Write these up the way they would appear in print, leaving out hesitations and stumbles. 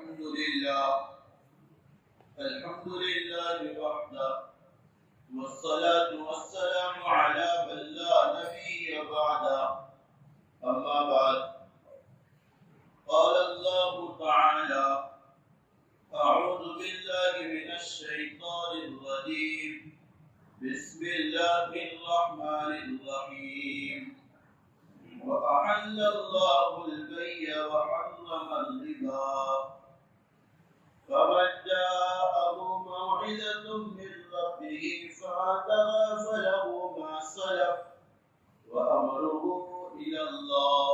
الحمد لله وحده والصلاة والسلام على من لا نبي بعده أما بعد قال الله تعالى أعوذ بالله من الشيطان الرجيم بسم الله الرحمن الرحيم وأحل الله البيع وحرم الربا فمن جاءه موعظة من ربه فانتهى فله ما سلف وأمره إلى الله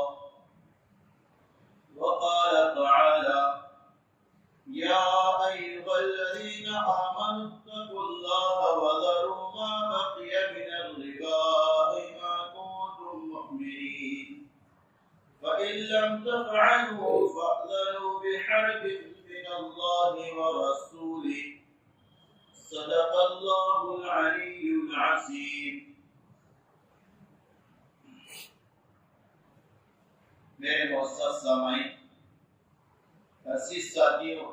وقال تعالى يا أيها الذين آمنوا اتقوا الله وذروا ما بقي من الربا إن كنتم مؤمنين فإن لم تفعلوا فأذنوا بحرب من الله ورسوله صدق الله العلي العظيم. میرے معزز سامعین، عزیز ساتھیوں،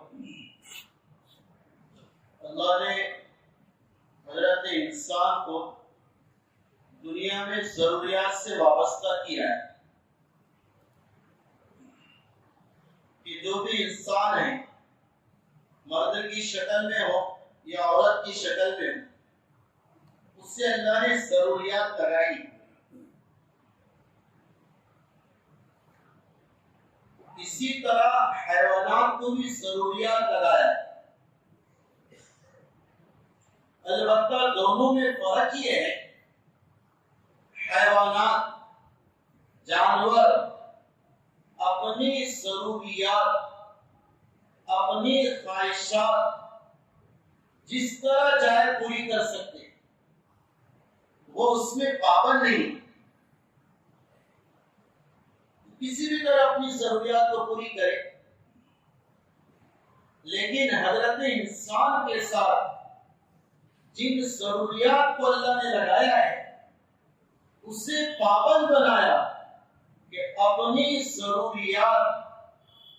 اللہ نے حضرت انسان کو دنیا میں ضروریات سے وابستہ کیا ہے کہ جو بھی انسان ہے، مرد کی شکل میں ہو یا عورت کی شکل میں ہو، اس سے اللہ نے ضروریات لگائی. اسی طرح حیوانات کو بھی ضروریات لگایا. البتہ دونوں میں فرق یہ ہے، حیوانات، جانور اپنی ضروریات، اپنی خواہشات جس طرح چاہے پوری کر سکتے، وہ اس میں پابند نہیں، کسی بھی طرح اپنی ضروریات کو پوری کرے. لیکن حضرت انسان کے ساتھ جن ضروریات کو اللہ نے لگایا ہے، اسے پابند بنایا کہ اپنی ضروریات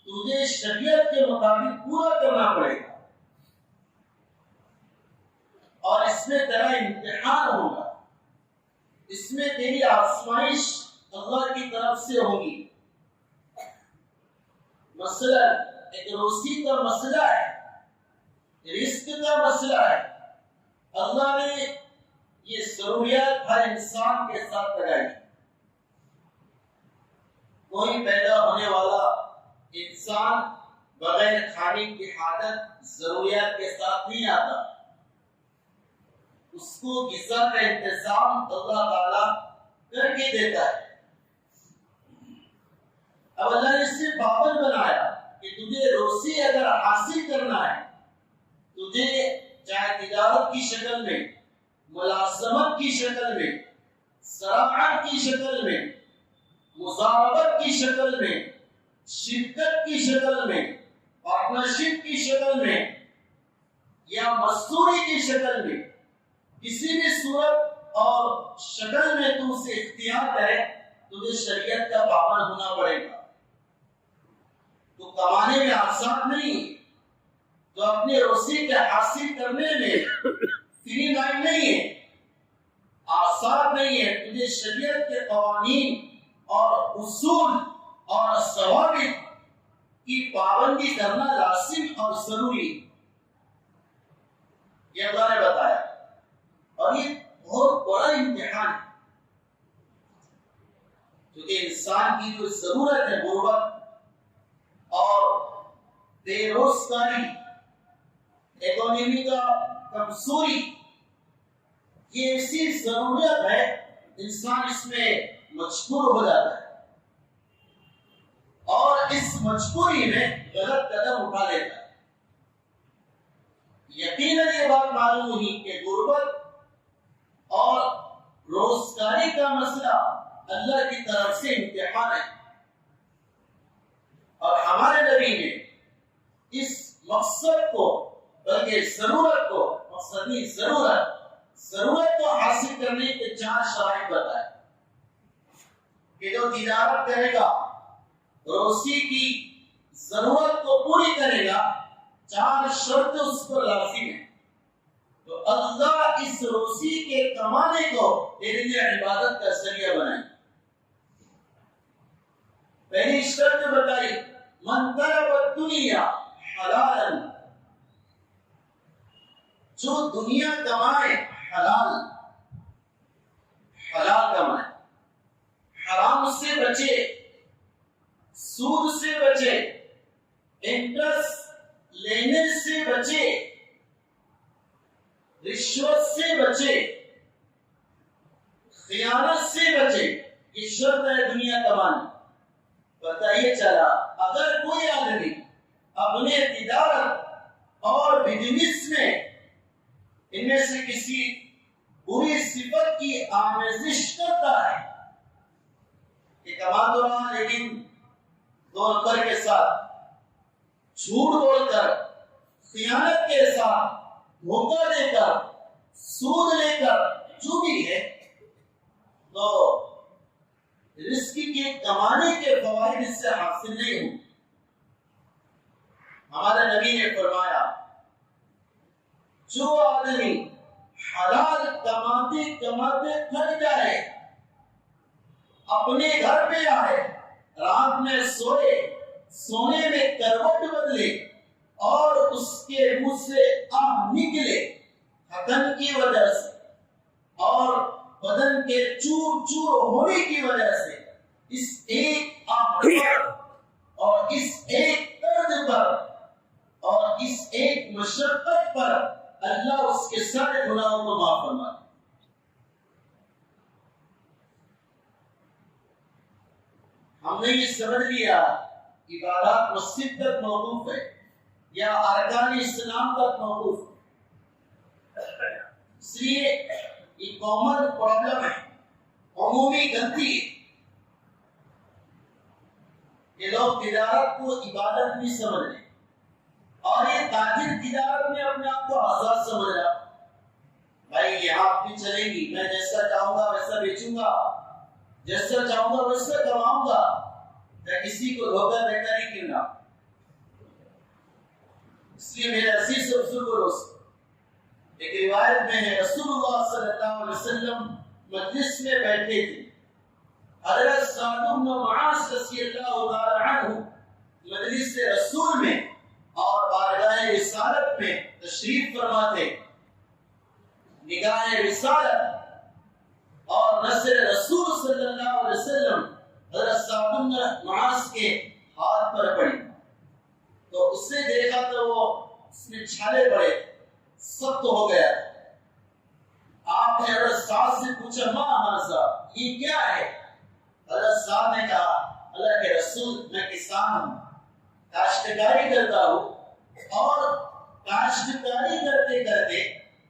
تجھے شریعت کے مطابق پورا کرنا پڑے گا، اور اس میں تیرا امتحان ہوگا، اس میں تیری آزمائش اللہ کی طرف سے ہوگی. مثلا ایک روزی کا مسئلہ ہے، رزق کا مسئلہ ہے. اللہ نے یہ ضروریات ہر انسان کے ساتھ لگائی. کوئی پیدا ہونے والا انسان بغیر کھانے کی حاجت ضروریات کے ساتھ نہیں آتا. اس کو غذا کا انتظام اللہ تعالیٰ کر کے دیتا ہے. اب اللہ نے اس سے پابند بنایا کہ تجھے روزی اگر حاصل کرنا ہے، تجھے چاہے تجارت کی شکل میں، ملازمت کی شکل میں، زراعت کی شکل میں، مزاربت کی شکل میں، شرکت کی شکل میں، پارٹنرشپ کی شکل میں، یا مزدوری کی شکل میں، کسی بھی صورت اور شکل میں تو اسے اختیار کرے، تجھے شریعت کا پابند ہونا پڑے گا. تو کمانے میں آسان نہیں، تو اپنے روزی کے حاصل کرنے میں فری مائنڈ نہیں ہے، آسان نہیں ہے. تجھے شریعت کے قوانین اور اصول اور ضوابط کی پابندی کرنا لازم اور ضروری، یہ اللہ نے بتایا. اور یہ بہت بڑا امتحان ہے، کیونکہ انسان کی جو ضرورت ہے، غربت اور بے روزگاری، اکانومی کا کمزوری، یہ ایسی ضرورت ہے انسان اس میں مجبور ہو جاتا ہے اور اس مجبوری میں غلط قدم اٹھا لیتا ہے. یقیناً یہ بات معلوم ہوئی کہ غربت اور روزگاری کا مسئلہ اللہ کی طرف سے امتحان ہے، اور ہمارے نبی نے اس مقصد کو، بلکہ ضرورت کو، مقصدی ضرورت کو حاصل کرنے کے 4 شرائط بتائے کہ جو تجارت کرے گا، روزی کی ضرورت کو پوری کرے گا، 4 شرط اس پر لازم ہے، تو اللہ اس روزی کے کمانے کو تیرے لیے عبادت کا ذریعہ بنائے۔ پہلی شرط بتائی، من طلب الدنیا حلالا، جو دنیا کمائے حلال کمائے، حرام سے بچے، سود سے بچے، انٹرسٹ لینے سے بچے، رشوت سے بچے، خیانت سے بچے، یہ شرط ہے دنیا کمانے۔ پتہ یہ چلا اگر کوئی آدمی اپنے تجارت اور بزنس میں ان میں سے کسی بری صفت کی آمیزش کرتا ہے کہ کما تو رہا لیکن دولت کے ساتھ، جھوٹ بول کر، خیانت کے ساتھ، دھوکہ دے کر، سود لے کر، جو بھی ہے، تو رزق کے کمانے کے فوائد اس سے حاصل نہیں ہوں۔ ہمارے نبی نے فرمایا جو آدمی حلال کماتے کماتے تھک جائے، اپنے گھر پہ آئے، رات میں سوئے، سونے میں کروٹ بدلے اور اس کے منہ سے آہ نکلے تھکن کی وجہ سے اور بدن کے چور چور ہونے کی وجہ سے، اس ایک آہ پر اور اس ایک درد پر اور اس ایک مشقت پر اللہ اس کے سارے گناہوں کو معاف فرمائے۔ ہم نے یہ سمجھ لیا عبادات مسجد تک موقوف ہے یا ارکان اسلام تک موقوف ہے، اس لیے یہ کامن پرابلم ہے، عمومی غلطی ہے کہ لوگ تجارت کو عبادت نہیں سمجھ رہے، اور یہ تاجر تجارت میں اپنے آپ کو آزاد سمجھ رہا، بھائی یہاں اپنی چلے گی، میں جیسا چاہوں گا ویسا بیچوں گا، جیسا چاہوں گا ویسا کماؤں گا، میں کسی کو دھوکہ دیتا نہیں کیوں نہ۔ اس لیے میرے عزیز رسول کو ایک روایت میں ہے رسول اللہ صلی اللہ علیہ وسلم مجلس میں بیٹھے تھے، حضرت سعد بن معاذ رضی اللہ تعالی عنہ مجلس رسول میں اور بارگاہ رسالت میں تشریف فرما تھے، نگاہ رسالت اور نصر رسول صلی اللہ علیہ وسلم حضرت سعد بن معاذ کے ہاتھ پر پڑی، تو اس نے دیکھا تو وہ اس میں چھالے پڑے، سخت ہو گیا۔ آپ نے حضرت سعد سے پوچھا ما ہذا، یہ کیا ہے؟ حضرت سعد نے کہا اللہ کے رسول میں کسان ہوں، کاشتکاری کرتا ہوں، اور کاشتکاری کرتے کرتے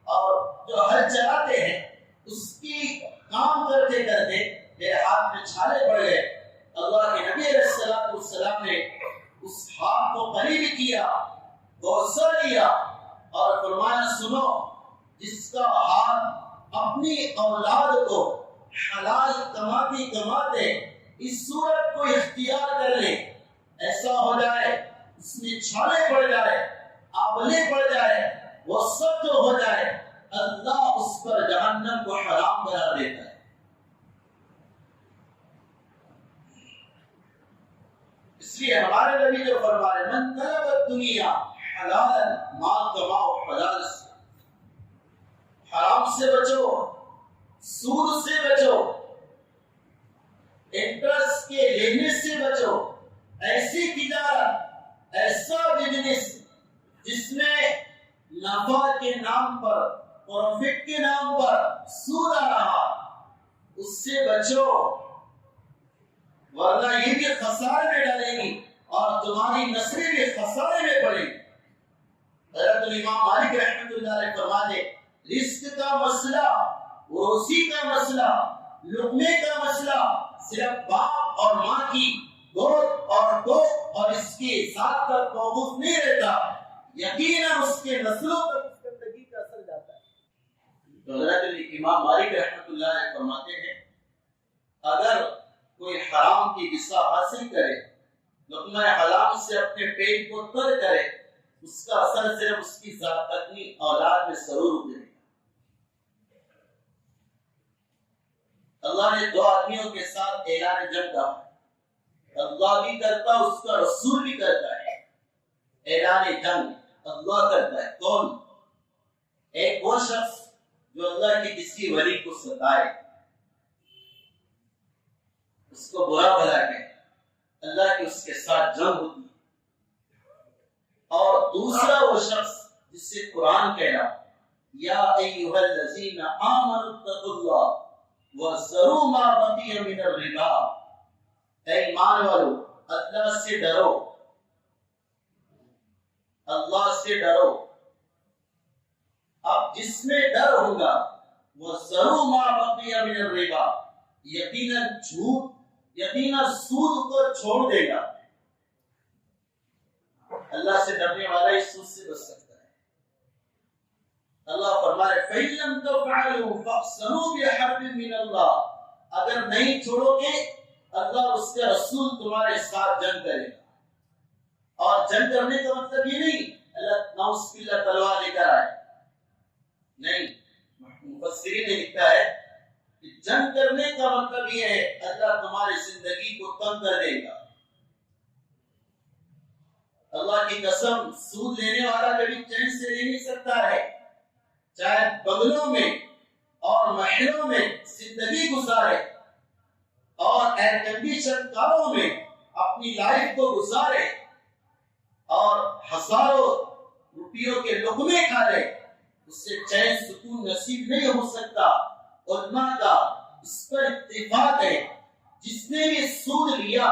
اور جو ہل چلاتے ہیں اس کی کام کرتے کرتے میرے ہاتھ میں چھالے پڑ گئے۔ اللہ کے نبی علیہ السلام نے اس ہاتھ کو قریب کیا، غصہ لیا اور فرمایا سنو، جس کا ہاتھ اپنی اولاد کو حلال کماتے کماتے اس صورت کو اختیار کر لے، ایسا ہو جائے اس میں چھالے پڑ جائے، آبلے پڑ جائے، وہ سخت ہو جائے، اللہ اس پر جہنم کو حرام قرار دیتا ہے۔ اس لیے ہمارے نبی جو فرمائے من طلب الدنیا حلالا، مال کماؤ حلال سے، حرام سے بچو، سود سے بچو، انٹرسٹ کے لینے سے بچو، ایسی تجارت، ایسا بزنس جس میں نفع کے نام پر، پروفٹ کے نام پر سود آ رہا، اس سے بچو، ورنہ یہ بھی خسارے میں ڈالے گی اور تمہاری نسلیں بھی خسارے میں پڑے گی۔ حضرت الامام مالک رحمۃ اللہ علیہ فرماتے رزق کا مسئلہ، روزی کا مسئلہ، لقمے کا مسئلہ صرف باپ اور ماں کی گود اور کوکھ اور اس کے ساتھ تک موقوف نہیں رہتا، یقیناً اس کے نسلوں پر اس زندگی کا اثر جاتا ہے۔ تو حضرت امام مالک رحمۃ اللہ علیہ فرماتے ہیں اگر کوئی حرام کی غذا حاصل کرے لقمہ حرام سے اپنے پیٹ کو تر کرے، اس کا اثر صرف اس کی ذات اپنی اولاد میں ضرور اترے گا۔ اللہ نے دو آدمیوں کے ساتھ اعلان جنگ کا، اللہ بھی کرتا ہے، اس کا رسول بھی کرتا ہے۔ اعلان جنگ اللہ کرتا ہے، کون؟ ایک وہ شخص جو اللہ کے کسی ولی کو ستائے، اس کو برا بھلا کہے، اللہ کی اس کے ساتھ جنگ ہوتی ہے۔ اور دوسرا وہ شخص جس سے قرآن کہہ رہا، یا ایھا الذین آمنوا اتقوا اللہ وذروا ما بقی من الربا، اے ایمان والو اللہ سے ڈرو، اللہ سے ڈرو۔ اب جس میں ڈر ہوگا وذروا ما بقی من الربا، یقیناً جھوٹ، یقیناً سود کو چھوڑ دے گا۔ اللہ سے ڈرنے والا اس سود سے بچ سکتا ہے۔ اللہ فرمائے فَإِن لَّمْ تَفْعَلُوا فَأْذَنُوا بِحَرْبٍ مِّنَ اللَّهِ، اگر نہیں چھوڑو گے اللہ اس کے رسول تمہارے ساتھ جنگ کرے گا۔ اور جنگ کرنے کا مطلب یہ نہیں اللہ نعوذ باللہ تلوار لے کر آئے، نہیں، مفسرین نے لکھا ہے کہ جنگ کرنے کا مطلب یہ ہے اللہ تمہاری زندگی کو تنگ کر دے گا۔ اللہ کی قسم سود لینے والا کبھی چین سے لے نہیں سکتا ہے، چاہے بنگلوں میں اور محلوں میں زندگی گزارے اور ایئر کنڈیشن کاروں میں اپنی لائف کو گزارے اور ہزاروں روپیوں کے لقمے کھا لے، اس سے چین سکون نصیب نہیں ہو سکتا۔ علماء کا اس پر اتفاق ہے جس نے بھی سود لیا،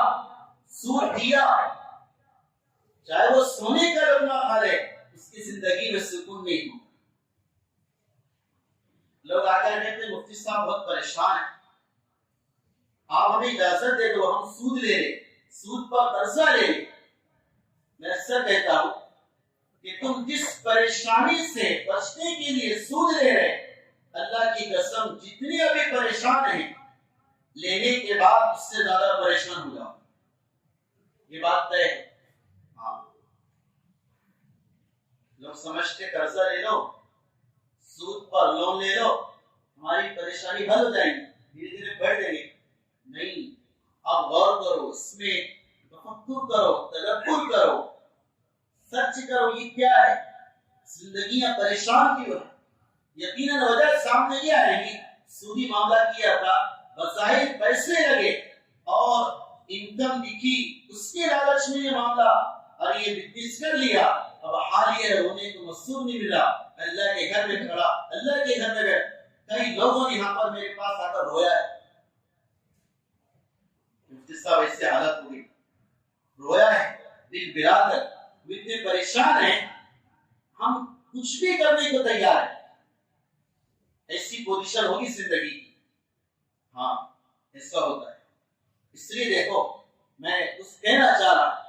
سود دیا، چاہے وہ سونے کا لقمہ کھا لے، اس کی زندگی میں سکون نہیں ہوگا۔ لوگ آ کر کہتے ہیں مفتی صاحب بہت پریشان ہیں، آپ ہمیں اجازت دے دو ہم سود لے لیں، سود پر قرضہ لے لیں۔ میں اکثر کہتا ہوں کہ تم جس پریشانی سے بچنے کے لیے سود لے رہے، اللہ کی قسم جتنے ابھی پریشان ہیں لینے کے بعد اس سے زیادہ پریشان ہو جاؤ، یہ بات طے ہے۔ ہاں، لوگ سمجھتے قرضہ لے لو، سود پر لون لے لو، ہماری پریشانی حل ہو جائے گی، دھیرے دھیرے بڑھ جائے گی۔ نہیں، آپ غور کرو، اس میں تفکر کرو، تدبر کرو، سرچ کرو یہ کیا ہے۔ زندگیاں پریشان کیوں ہیں؟ یقیناً وجہ سامنے یہ آئے گی، سودی معاملہ کیا تھا، بظاہر پیسے لگے اور انکم دکھی، اس کے لالچ میں یہ معاملہ، اور یہ بزنس کر لیا، اب حال یہ ہونے کو مقصود نہیں ملا، اللہ کے گھر میں کھڑا، اللہ کے گھر میں گئے۔ کئی لوگوں نے یہاں پر میرے پاس آ کر رویا ہے، مفتی صاحب ایسے حالت ہو گئی، رویا ہے، دل بلا کر، اتنے پریشان ہیں، ہم کچھ بھی کرنے کو تیار ہیں۔ ایسی پوزیشن ہوگی زندگی کی، ہاں ایسا ہوتا ہے۔ اس لیے دیکھو میں کچھ کہنا چاہ رہا،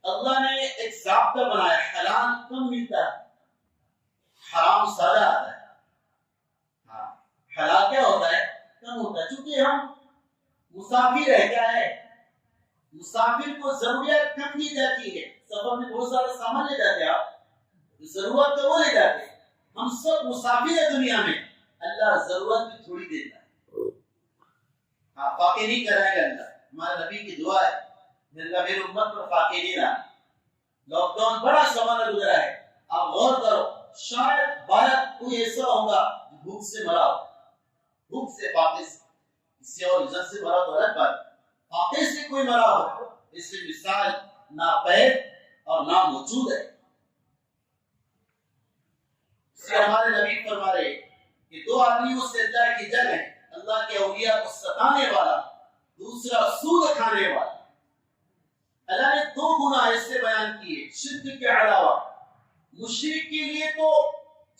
اللہ نے ایک ضابطہ بنایا، حلال کم ملتا ہے، حرام زیادہ آتا ہے۔ ہاں، حلال کیا ہوتا ہے؟ کم ہوتا ہے، چونکہ ہم مسافر ہے، کیا ہے؟ مسافر کو ضروریات کم دی جاتی ہے، سفر میں بہت سارا سامان لے جاتے ہیں، آپ ضرورت تو وہ لے جاتے ہیں، ہم سب مسافر ہے دنیا میں، اللہ ضرورت بھی تھوڑی دیتا ہے۔ ہاں، فاقے نہیں کرائے گا اللہ، ہمارے نبی کی دعا ہے اللہ میری امت پر فاقے نہیں رہا۔ لاک ڈاؤن بڑا زمانہ گزرا ہے، آپ غور کرو، شاید بھارت کوئی ایسا ہوگا جو بھوک سے مرا ہو، بھوک سے، فاقے سے، کسی اور عزت سے مرا تو الگ بات، فاقے سے کوئی مرا ہو، اس کی مثال ناپید اور ناموجود ہے۔ اس لیے ہمارے نبی فرما رہے کہ دو آدمیوں سے اللہ کی جنگ ہے، اللہ کے اولیاء کو ستانے والا، دوسرا سود کھانے والا۔ اللہ نے دو گناہ ایسے بیان کیے شرک کے علاوہ۔ مشرک کے لیے تو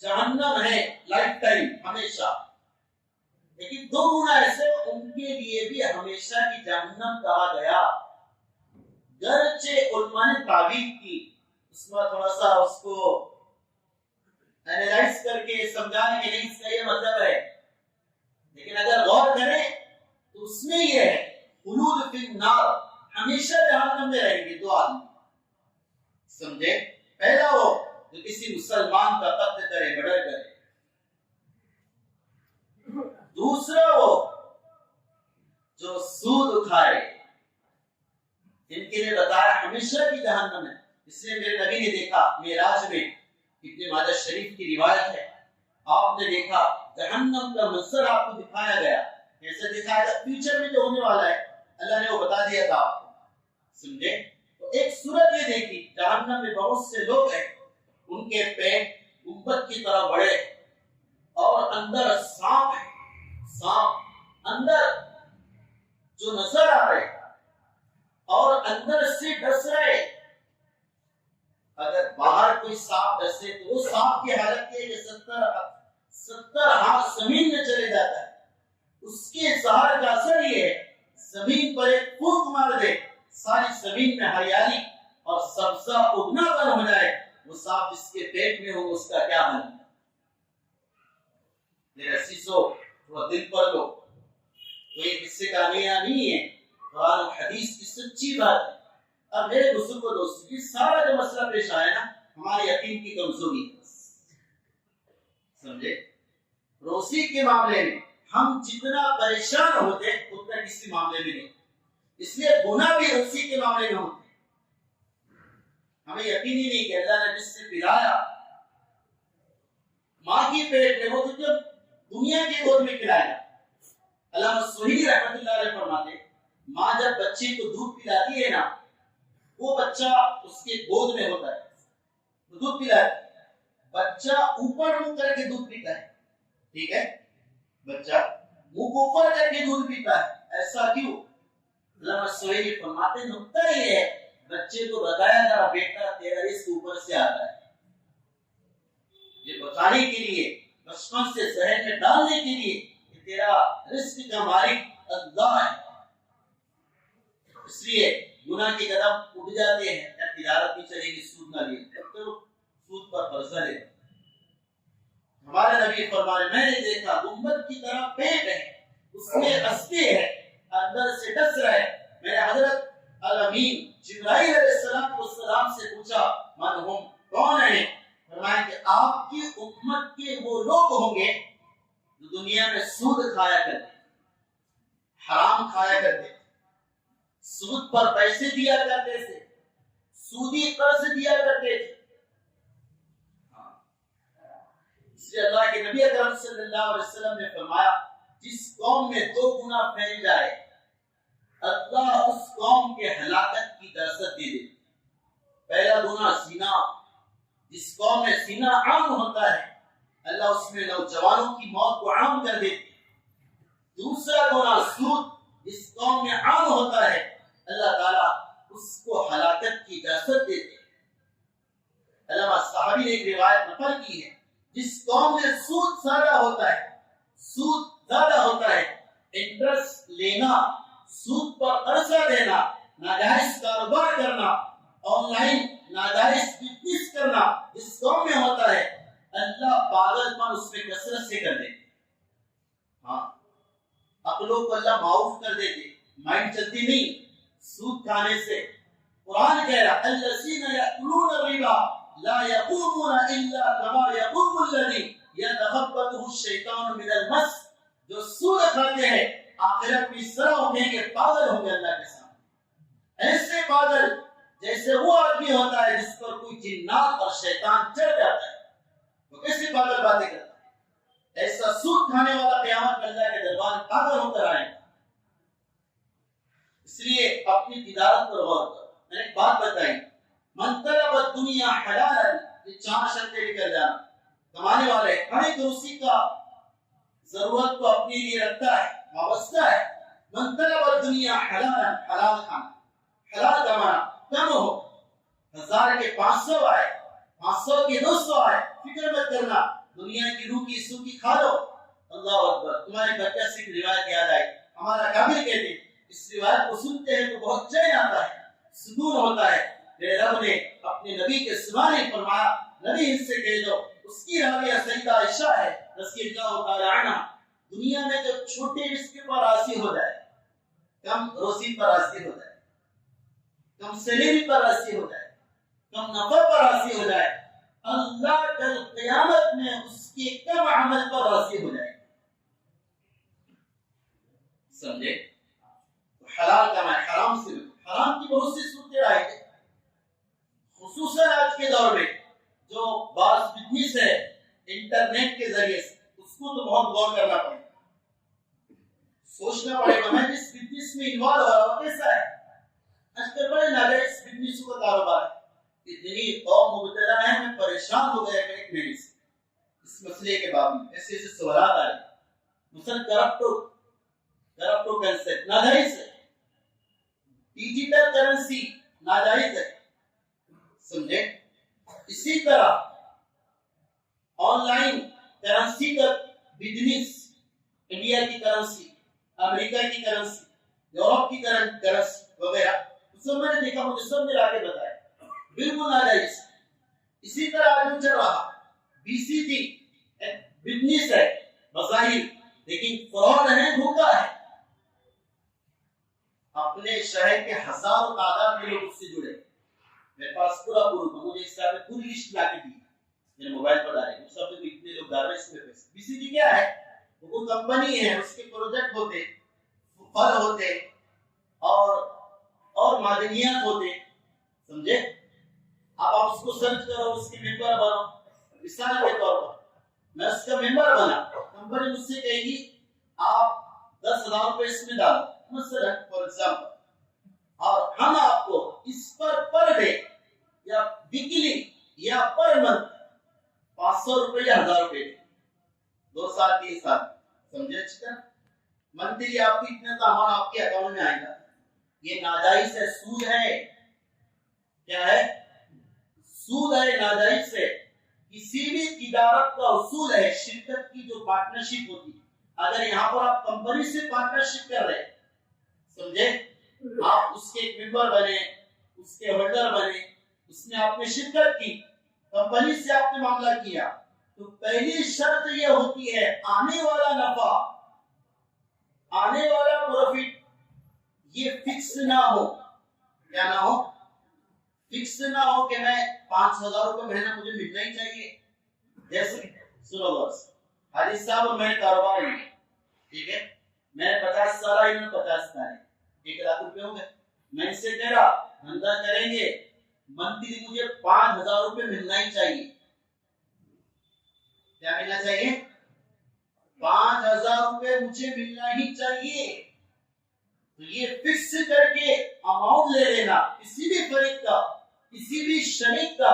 جہنم ہے لائف ٹائم، ہمیشہ، لیکن دو گناہ ایسے ان کے لیے بھی ہمیشہ کی جہنم کہا گیا۔ گرچہ علماء نے تعبیر کی، اس میں تھوڑا سا اس کو اینالائز کر کے سمجھانے کے نہیں اس کا یہ مطلب ہے، لیکن اگر غور کریں تو اس میں یہ ہے خلود فی النار، ہمیشہ جہنم میں رہیں گے. دو آدمی سمجھے. پہلا وہ جو کسی مسلمان کا قتل کرے, مرڈر کرے. دوسرا وہ جو سود اٹھائے. ان کے لیے بتایا ہمیشہ کی جہنم ہے. اس لیے میرے نبی نے دیکھا معراج میں, ابن ماجہ شریف کی روایت ہے, آپ نے دیکھا جہنم کا منظر آپ کو دکھایا گیا. ایسے دکھایا گیا فیوچر میں جو ہونے والا ہے, اللہ نے وہ بتا دیا تھا آپ کو. سمجھے. تو ایک صورت یہ دیکھی, جہنم میں بہت سے لوگ ہیں, ان کے پیٹ گنبد کی طرح بڑے اور اندر سانپ ہے. سانپ اندر جو نظر آ رہے اور اندر سے ڈس رہے. اگر باہر کوئی سانپ ڈسے تو وہ سانپ کی حالت یہ ہے کہ 70 ہاتھ زمین میں چلے جاتا ہے. اس کے زہر کا اثر یہ ہے, زمین پر ایک پھونک مار دے, ساری زمین میں ہریالی اور سبزہ اگنا بند ہو جائے. وہ سانپ جس کے پیٹ میں ہو اس کا کیا حال ہے. میرے عزیزو تھوڑا دل پر لو, کوئی قصے کا نیا نہیں ہے, قرآن و حدیث کی سچی بات ہے. اب میرے دوستوں کو دوستوں یہ سارا جو مسئلہ پیش آیا نا, ہماری یقین کی کمزوری ہے. سمجھے. روزی کے معاملے میں ہم جتنا پریشان ہوتے اتنا کسی معاملے میں نہیں. اس لیے گناہ بھی روزی کے معاملے میں ہوتے. ہمیں یقین ہی نہیں کہ اللہ نے جس سے پلایا ماں کی پیٹ میں, وہ تو جب دنیا کی گود میں کھلایا. علامہ سہیلی رحمۃ اللہ علیہ فرماتے ماں جب بچے کو دودھ پلاتی ہے نا, وہ بچہ اس کے گود میں ہوتا ہے, وہ دودھ پلاتی ہے. بچہ اوپر منہ کر کے دودھ پیتا ہے. ٹھیک ہے, بچہ منہ کو اوپر کر کے دودھ پیتا ہے. ایسا کیوں؟ علامہ سہیلی فرماتے نقطہ یہ ہے, بچے کو بتایا جا بیٹا تیرا رزق اوپر سے آتا ہے. یہ بتانے کے لیے, بچپن سے ذہن میں ڈالنے کے لیے کہ تیرا رزق کا مالک اللہ ہے. اس لیے گناہ کے قدم اٹھ جاتے ہیں. یا تجارت بھی چلے گی, سود نہ لے, تو سود پر قرضہ لے. ہمارے نبی فرمانے میں نے دیکھا گنبد کی طرح پیٹ ہے, اس میں ہستے ہے, اندر سے ڈس رہے. میں نے حضرت الامین جبرائیل علیہ السلام سے پوچھا من ہم, کون ہیں؟ فرمایا کہ آپ کی امت کے وہ لوگ ہوں گے جو دنیا میں سود کھایا کرتے, حرام کھایا کرتے, سود پر پیسے دیا کرتے تھے, سودی قرض دیا کرتے تھے. اس لیے اللہ کے نبی اکرم صلی اللہ علیہ وسلم نے فرمایا جس قوم میں 2 گناہ پھیل جائے اللہ اس قوم کے ہلاکت کی اجازت دے دے. پہلا گناہ زنا, جس قوم میں زنا عام ہوتا ہے اللہ اس میں نوجوانوں کی موت کو عام کر دیتے. دوسرا گناہ سود, جس قوم میں عام ہوتا ہے اللہ تعالیٰ اس کو ہلاکت کی اجازت دیتے. علامہ صحابی نے ایک روایت نقل کی ہے, جس قوم میں سود زیادہ ہوتا ہے, سود زیادہ ہوتا ہے, انٹرسٹ لینا, سود پر قرضہ دینا, ناجائز کاروبار کرنا, آن لائن ناجائز بزنس کرنا جس قوم میں ہوتا ہے اللہ پاگل پن اس میں کثرت سے کر دیتے. ہاں, عقلوں کو اللہ معاف کر دیتے, مائنڈ چلتی نہیں سود کھانے سے. قرآن کہہ رہا الذین یأکلون الربا لا یقومون الا کما یقوم الذی یتخبطہ الشیطان من المس. جو سود کھاتے ہیں آخرت میں اس طرح اٹھیں گے پاگل ہوں گے اللہ کے سامنے. ایسے پاگل جیسے وہ آدمی ہوتا ہے جس پر کوئی جنات اور شیطان چڑھ جاتا ہے, وہ کیسے پاگل باتیں کرتا ہے. ایسا سود کھانے والا قیامت میں اللہ کے دربار میں پاگل ہو کر آئے گا. اس لیے اپنی تجارت پر غور کرو. میں نے ایک بات بتائی, من طلب الدنیا حلالا, یہ 4 شرطیں لے کر جانا. کمانے والے ہر ایک روزی کا ضرورت کو اپنے لیے رکھتا ہے, وابستہ ہے. من طلب الدنیا حلالا, حلال کھانا, حلال کمانا. کم ہو 1000 کے 500 آئے, 500 کے 200 آئے, فکر مت کرنا, دنیا کی روکی سوکی کھا لو. اللہ اکبر. تمہارے بچہ سے ایک روایت یاد آئی, ہمارا کامل کہتے اس روایت کو سنتے ہیں تو بہت چین آتا ہے, سکون ہوتا ہے. میرے رب نے اپنے نبی کے سنانے فرمایا, نبی ان سے کہہ دو, اس کی راویہ سیدہ عائشہ ہے رضی اللہ تعالی عنہا, دنیا میں جب چھوٹے رزق پر راضی ہو جائے, کم روزی پر راضی ہو جائے, کم سیلری پر راضی ہو جائے، کم نفع پر راضی ہو جائے، اللہ کل قیامت میں اس کے کم عمل پر راضی ہو جائے. سمجھے؟ حلال کمائے، حرام سے حرام کی بہت سی صورتیں آئی ہیں، خصوصاً آج کے دور میں جو بعض بزنس ہے انٹرنیٹ کے ذریعے سے، اس کو تو بہت غور کرنا پڑے گا، سوچنا پڑے گا میں جس بزنس میں انوالو ہو رہا ہوں کیسا ہے. آج کل بڑے ناجائز بزنسوں کا کاروبار ہے، اتنی قوم مبتلا ہے، میں پریشان ہو گیا ایک مہینے سے اس مسئلے کے بابت. ایسے ایسے سوالات آئے، مثلا کرپٹو کرنسی ناجائز ہے، ڈیجیٹل کرنسی ناجائز ہے. سمجھے؟ اسی طرح آن لائن کرنسی کا بزنس، انڈیا کی کرنسی، امریکہ کی کرنسی، یورپ کی کرنسی وغیرہ، اس میں نے دیکھا، مجھے سب ملا کے بتایا بالکل ناجائز. اسی طرح آگے چل رہا BCG بزنس ہے بظاہر، لیکن فراڈ ہے، دھوکہ ہے. اپنے شہر کے ہزاروں تعداد میں لوگ اس سے جڑے، میرے پاس پورا مجھے اس طرح پوری لسٹ لا کے دی میرے موبائل پر ڈالے، اس سب میں اتنے لوگ ڈال رہے اس میں پیسے. BCG کیا ہے؟ وہ کمپنی ہے، اس کے پروجیکٹ ہوتے، پھل ہوتے اور معدنیات ہوتے. سمجھے؟ اب آپ اس کو سرچ کرو، اس کے ممبر بنو. مثال کے طور پر میں اس کا ممبر بنا، کمپنی مجھ سے کہے گی آپ 10,000 روپے اس میں ڈالو مثلا فار ایگزامپل، اور ہم آپ کو اس پر ڈے یا ویکلی یا پر منتھ 500 روپے یا 1000 روپے 2 سال 3 سال. سمجھے اچھی طرح؟ منتھلی آپ کو اتنا تو اماؤنٹ آپ کے اکاؤنٹ میں آئے گا. یہ ناجائز ہے، سود ہے. کیا ہے؟ سود ہے، ناجائز ہے. کسی بھی تجارت کا اصول ہے، شرکت کی جو پارٹنرشپ ہوتی ہے، اگر یہاں پر آپ کمپنی سے پارٹنرشپ کر رہے ہیں، سمجھے، آپ اس کے ایک ممبر بنے، اس کے ہولڈر بنے، اس میں آپ نے شرکت کی، کمپنی سے آپ نے معاملہ کیا، تو پہلی شرط یہ ہوتی ہے آنے والا نفع، آنے والا پروفٹ یہ فکس نہ ہو. کیا نہ ہو؟ فکس نہ ہو کہ میں 5,000 روپے مہینہ مجھے ملنا ہی چاہیے. جیسے سنو بس، حاجی صاحب اور میں کاروبار ہے، ٹھیک ہے، میں نے 50 سال آئی، میں 50 سال 1,00,000 روپے ہو گئے. میں اس سے کہہ رہا دھندا کریں گے، منتھلی مجھے 5,000 روپے ملنا ہی چاہیے. کیا ملنا چاہیے؟ 5,000 روپے مجھے ملنا ہی چاہیے. تو یہ فکس کر کے اماؤنٹ لے لینا کسی بھی فریق کا، کسی بھی شریک کا،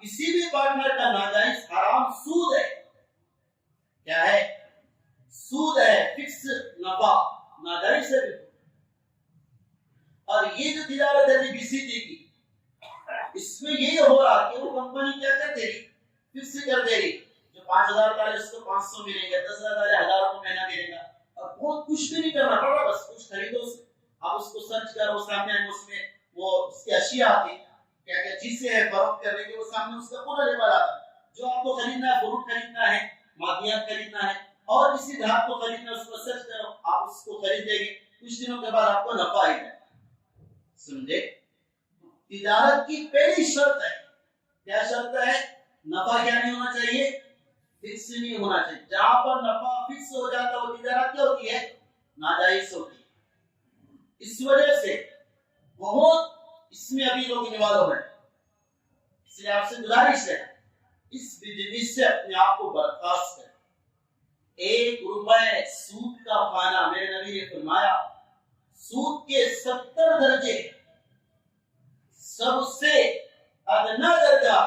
کسی بھی پارٹنر کا ناجائز، حرام، سود ہے. کیا ہے؟ سود ہے، فکس نفع ناجائز ہے. اور یہ جو تجارت ہے BCG کی، اس میں یہ ہو رہا کہ وہ کمپنی کیا کر دے رہی، فکس کر دے رہی، جو 5,000 کا ہے اس کو 500 ملے گا، 10,000 کا 1,000 روپے مہینہ ملے گا، اور بہت کچھ بھی نہیں کرنا پڑ رہا، بس کچھ خریدو اسے. آپ اس کو سرچ کرو، سامنے آئے اس میں وہ اس کی اشیاء آتی، کیا کیا چیزیں ہیں فروخت کرنے کے، وہ سامنے اس کا پورا لیبل آتا. جو آپ کو خریدنا ہے، فروٹ خریدنا ہے، معدنیات خریدنا ہے، اور کسی دھات کو خریدنا ہے، اس کو سرچ کرو، آپ اس کو خریدیں گے، کچھ دنوں کے بعد آپ کو نفع آئے گا. سمجھے؟ تجارت کی پہلی شرط ہے، کیا شرط ہے؟ نفع کیا نہیں ہونا چاہیے؟ فکس نہیں ہونا چاہیے. جہاں پر نفع فکس ہو جاتا ہے وہ تجارت کیا ہوتی ہے؟ ناجائز ہوتی ہے. اس وجہ سے بہت اس میں ابھی لوگ انوالو ہیں. اس لیے آپ سے گزارش ہے اس بزنس سے اپنے آپ کو برخاست کریں. 1 روپے سود کا کھانا، میرے نبی نے فرمایا سود کے 70 درجے، سب سے ادنا درجہ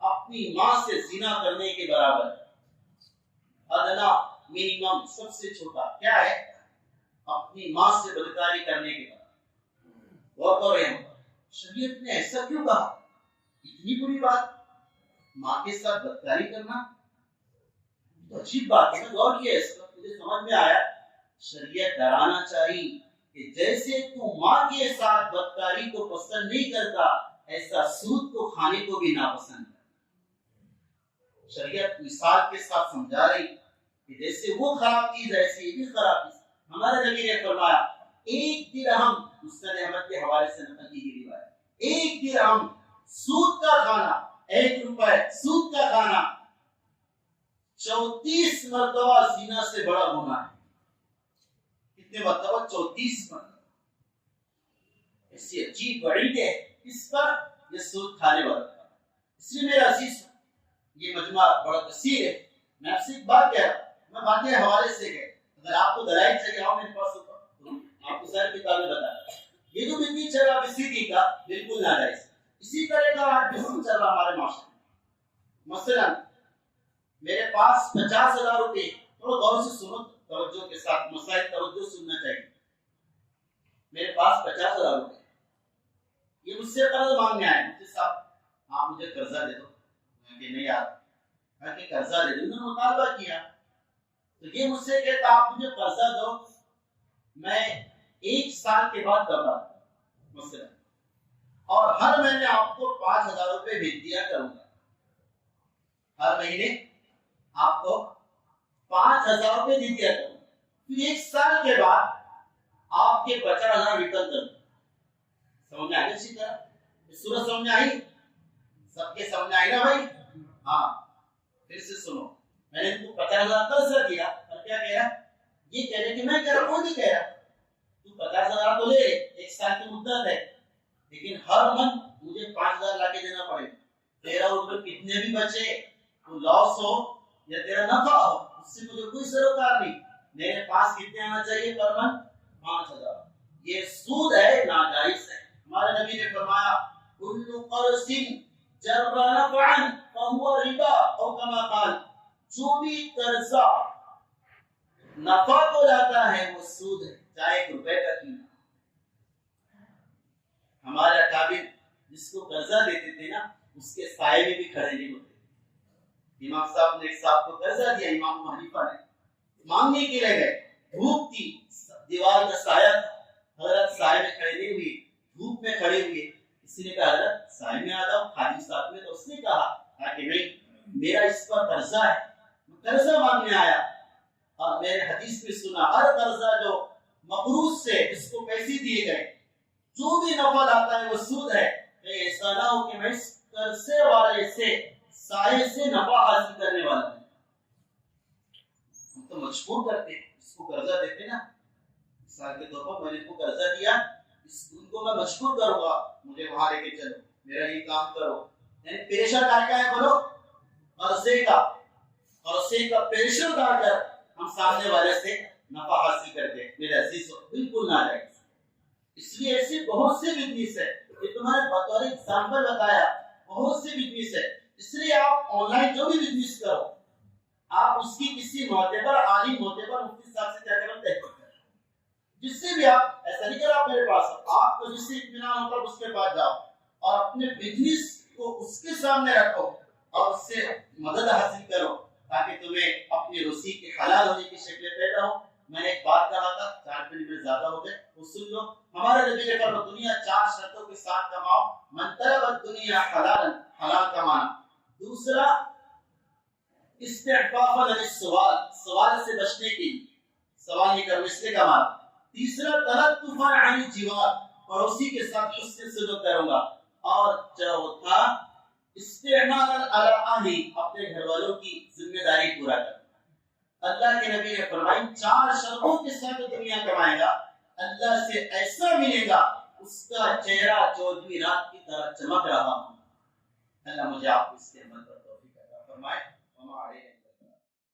اپنی ماں سے زنا کرنے کے برابر. ادنا، منیمم، سب سے چھوٹا کیا ہے؟ اپنی ماں سے بدکاری کرنے کے بعد. غور کرو، ہم شریعت نے ایسا کیوں کہا؟ اتنی بری بات، ماں کے ساتھ بدکاری کرنا تو عجیب بات ہے. غور کیا اس پر، مجھے سمجھ میں آیا شریعت ڈرانا چاہیے کہ جیسے تو ماں کے ساتھ بدکاری کو پسند نہیں کرتا، ایسا سود کو کھانے کو بھی ناپسند ہے. شریعت مثال کے ساتھ سمجھا رہی کہ جیسے وہ خراب چیز ہے ایسے یہ بھی خراب چیز. ہمارے نبی نے فرمایا 1 درہم، مسند احمد کے حوالے سے نقل کی گئی روایت، ایک درہم سود کا کھانا، 1 روپے سود کا کھانا 34 مرتبہ زنا سے بڑا گناہ ہے۔ کتنے مرتبہ؟ 34 مرتبہ۔ ایسی عجیب وعید ہے اس پر، یہ سود کھانے والا کا۔ اس لیے میرے عزیز، یہ مجمع بڑا کثیر ہے۔ میں آپ سے ایک بات کہہ رہا ہوں، میں باتیں حوالے سے کہ اگر آپ کو دلائل چاہیے آؤ میرے پاس ہوگا، آپ کو ساری کتابیں بتائیں۔ یہ جو بزنس چل رہا اسی کا بالکل ناجائز، اسی طرح کا آج بزنس چل رہا ہمارے معاشرے میں۔ مثلا میرے پاس 50,000 روپے، تھوڑا غور سے سنو، توجہ کے ساتھ، مسائل توجہ سننا چاہیے۔ میرے پاس 50,000 روپے، یہ مجھ سے قرض مانگنے آئے، مجھ سے صاحب آپ مجھے قرضہ دے دو، میں کہ نہیں یار، میں کہ قرضہ دے دو، انہوں نے مطالبہ کیا تو یہ مجھ سے کہتا آپ مجھے قرضہ دو، میں 1 سال کے بعد دبا مثلا، اور ہر مہینے آپ کو 5,000 روپے بھیج دیا کروں گا، ہر مہینے آپ کو 5,000 روپے دے دیا کروں گا، پھر 1 سال کے بعد آپ کے 50,000 ریٹرن کر دوں۔ سمجھ میں آئی اسی طرح سورج سمجھ میں آئی؟ سب کے سمجھ آئی نا بھائی؟ ہاں، پھر سے سنو، میں نے تم کو 50,000 قرض دیا، اور کیا کہہ رہا؟ یہ کہہ رہے کہ میں کہہ رہا ہوں، نہیں کہہ رہا تو 50,000 تو لے، 1 سال کی مدت ہے، لیکن ہر منتھ مجھے 5,000 لا کے دینا پڑے، تیرا اوپر کتنے بھی بچے، تو لاس ہو یا تیرا نفع ہو، اس سے مجھے کوئی سروکار نہیں، میرے پاس کتنے آنا چاہیے پر منتھ؟ 5,000۔ یہ سود ہے، ناجائز ہے۔ ہمارے نبی نے فرمایا کل قرض جر نفعا فهو ربا، او کما قال، جو بھی قرضہ نفع کو لاتا ہے وہ سود ہے، چاہے 1 روپے کا کیوں نہ۔ ہمارے اکابر جس کو قرضہ دیتے تھے نا، اس کے سائے میں بھی کھڑے نہیں ہوتے۔ امام صاحب نے ایک صاحب کو قرضہ دیا، امام ابو حنیفہ نے، مانگنے کے لیے گئے، دھوپ تھی، دیوار کا سایہ تھا، حضرت سائے میں کھڑے نہیں ہوئے، دھوپ میں کھڑے ہوئے، کسی نے کہا حضرت سائے میں آ جاؤ، خالی ساتھ میں، تو اس نے کہا کہ نہیں، میرا اس پر قرضہ ہے، میں قرضہ مانگنے آیا، اور میں نے حدیث میں سنا ہر قرضہ جو مقروض سے جس کو پیسے دیے گئے جو بھی نفع لاتا ہے وہ سود ہے۔ کہ ایسا نہ ہو کہ میں اس قرضے والے سے سائے سے نفع حاصل کرنے والا ہوں۔ ہم تو مجبور کرتے ہیں، اس کو قرضہ دیتے نا، مثال کے طور پر میں نے ان کو قرضہ دیا، ان کو میں مجبور کروں گا مجھے وہاں لے کے چلو، میرا یہ کام کرو، یعنی پیشہ ڈال کیا ہے بولو؟ قرضے کا پیشہ ڈال کر ہم سامنے والے سے نفع حاصل کرتے ہیں۔ میرے عزیز بالکل ناجائز۔ اس لیے ایسی بہت سی بزنس ہے، یہ تمہارے بطور ایگزامپل بتایا، بہت سی بزنس ہے۔ اس لیے آپ آن لائن جو بھی بزنس کرو، آپ اس کی کسی معتبر عالم، معتبر مفتی صاحب سے کیا کرو؟ تحقیق کرو، جس سے بھی آپ ایسا نہیں کرو آپ میرے پاس، آپ کو جس سے اطمینان ہوتا ہے اس کے پاس جاؤ اور اپنے بزنس کو اس کے سامنے رکھو اور اس سے مدد حاصل کرو، تاکہ تمہیں اپنی روزی کے حلال ہونے کی شکلیں پیدا ہو۔ میں نے ایک بات کہا تھا، 4 منٹ میں زیادہ ہو گئے، وہ سن لو۔ ہمارے نبی نے فرمایا دنیا 4 شرطوں کے ساتھ کماؤ، من طلب الدنیا حلالا، حلال کمانا۔ دوسرا استعفاف عن السوال، سوال سے بچنے کی، سوال نہیں کرو اس لیے کمانا۔ تیسرا تلطف عن الجوار، پڑوسی کے ساتھ حسن سلوک کروں گا۔ اور چوتھا استعمال علی اہلی، اپنے گھر والوں کی ذمہ داری پورا کرنا۔ اللہ کے نبی نے فرمایا 4 شرطوں کے ساتھ دنیا کمائے گا، اللہ سے ایسا ملے گا اس کا چہرہ 14ویں رات کی طرح چمک رہا ہوں۔ اللہ مجھے آپ کو اس کے عمل پر